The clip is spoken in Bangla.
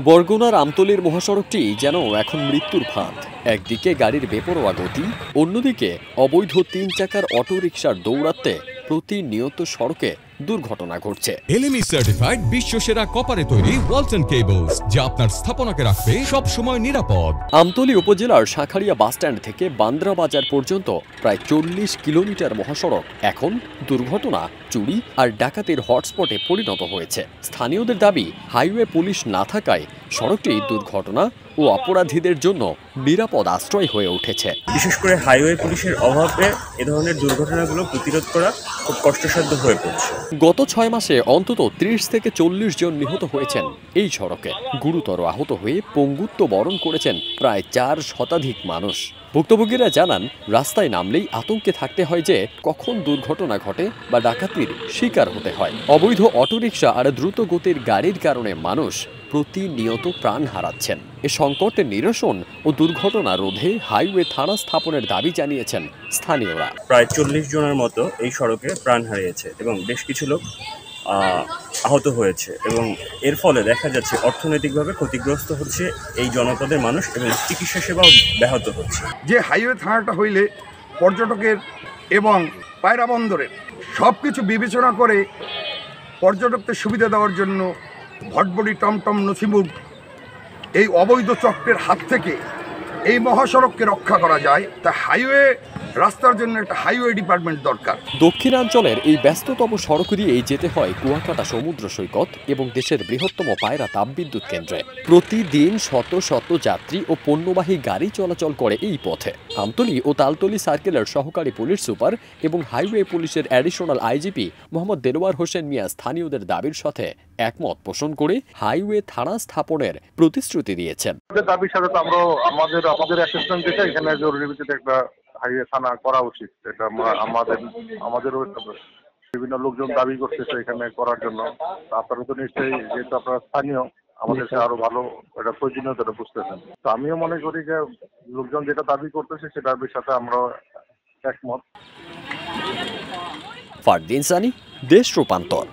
বরগুনার আমতলীর মহাসড়কটি যেন এখন মৃত্যুর ফাঁদ। একদিকে গাড়ির বেপরোয়া গতি, অন্যদিকে অবৈধ 3 চাকার অটোরিকশার দৌরাত্মে প্রতিনিয়ত সড়কে দুর্ঘটনা ঘটছে। এলএমই সার্টিফাইড বিশ্বসেরা কপারে তৈরি ওয়ালটন কেবলস, যা আপনার স্থাপনাকে রাখবে সব সময় নিরাপদ। আমতলী উপজেলার শাঁখারিয়া বাসস্ট্যান্ড থেকে বান্দ্রা বাজার পর্যন্ত প্রায় 40 কিলোমিটার মহাসড়ক এখন দুর্ঘটনা, চুরি আর ডাকাতির হটস্পটে পরিণত হয়েছে। স্থানীয়দের দাবি, হাইওয়ে পুলিশ না থাকায় সড়কটি দুর্ঘটনা ও অপরাধীদের জন্য নিরাপদ আশ্রয় হয়ে উঠেছে। বিশেষ করে হাইওয়ে পুলিশের অভাবে এ ধরনের দুর্ঘটনাগুলো প্রতিরোধ করা খুব কষ্টসাধ্য হয়ে পড়ছে। গত 6 মাসে অন্তত 30 থেকে 40 জন নিহত হয়েছেন এই সড়কে। গুরুতর আহত হয়ে পঙ্গুত্ব বরণ করেছেন প্রায় 4 শতাধিক মানুষ। ভুক্তভোগীরা জানান, রাস্তায় নামলেই আতঙ্কে থাকতে হয় যে কখন দুর্ঘটনা ঘটে বা ডাকাতির শিকার হতে হয়। অবৈধ অটোরিকশা আর দ্রুত গতির গাড়ির কারণে মানুষ প্রতিনিয়ত প্রাণ হারাচ্ছেন। এ সংকটের নিরসন ও দুর্ঘটনা রোধে হাইওয়ে থানা স্থাপনের দাবি জানিয়েছেন স্থানীয়রা। প্রায় 40 জনের মতো এই সড়কে প্রাণ হারিয়েছে এবং বেশ কিছু লোক আহত হয়েছে এবং এর ফলে দেখা যাচ্ছে অর্থনৈতিকভাবে ক্ষতিগ্রস্ত হচ্ছে এই জনপদের মানুষ এবং চিকিৎসা সেবাও ব্যাহত হচ্ছে। যে হাইওয়ে থানাটা হইলে পর্যটকের এবং পায়রা বন্দরের সব কিছু বিবেচনা করে পর্যটকদের সুবিধা দেওয়ার জন্য ভটবড়ি, টমটম, নসিমুর এই অবৈধ চক্রের হাত থেকে এই মহাসড়ককে রক্ষা করা যায়, তা হাইওয়ে রাস্তার জন্য একটা হাইওয়ে ডিপার্টমেন্ট দরকার। দক্ষিণাঞ্চলের এই ব্যস্ততম সড়ক দিয়েই যেতে হয় কুয়াকাটা সমুদ্র সৈকত এবং দেশের বৃহত্তম পায়রা তাপবিদ্যুৎ কেন্দ্রে। প্রতিদিন শত শত যাত্রী ও পণ্যবাহী গাড়ি চলাচল করে এই পথে। আমতলী ও তালতলী সার্কেলের সহকারী পুলিশ সুপার এবং হাইওয়ে পুলিশের অ্যাডিশনাল আইজিপি মোহাম্মদ দেলোয়ার হোসেন মিয়া স্থানীয়দের দাবির সাথে একমত পোষণ করে হাইওয়ে থানা স্থাপনের প্রতিশ্রুতি দিয়েছেন। দাবির সাথে আমরা আমাদের অ্যাসেসমেন্ট যেটা এখানে জরুরি ভিত্তিতে একটা হাইওয়ে থানা করা উচিত। এটা আমাদেরও বিভিন্ন লোকজন দাবি করতেছে এখানে করার জন্য। আপনারা তো নিশ্চয়ই, যেহেতু আপনারা স্থানীয়, আমাদেরকে আরো ভালো এটা প্রয়োজনীয়তা বুঝতেছেন। তো আমিও মনে করি যে লোকজন যেটা দাবি করতেছে সেটার সাথে আমরা একমত। ফারদিন সানি, দেশ রূপান্তর।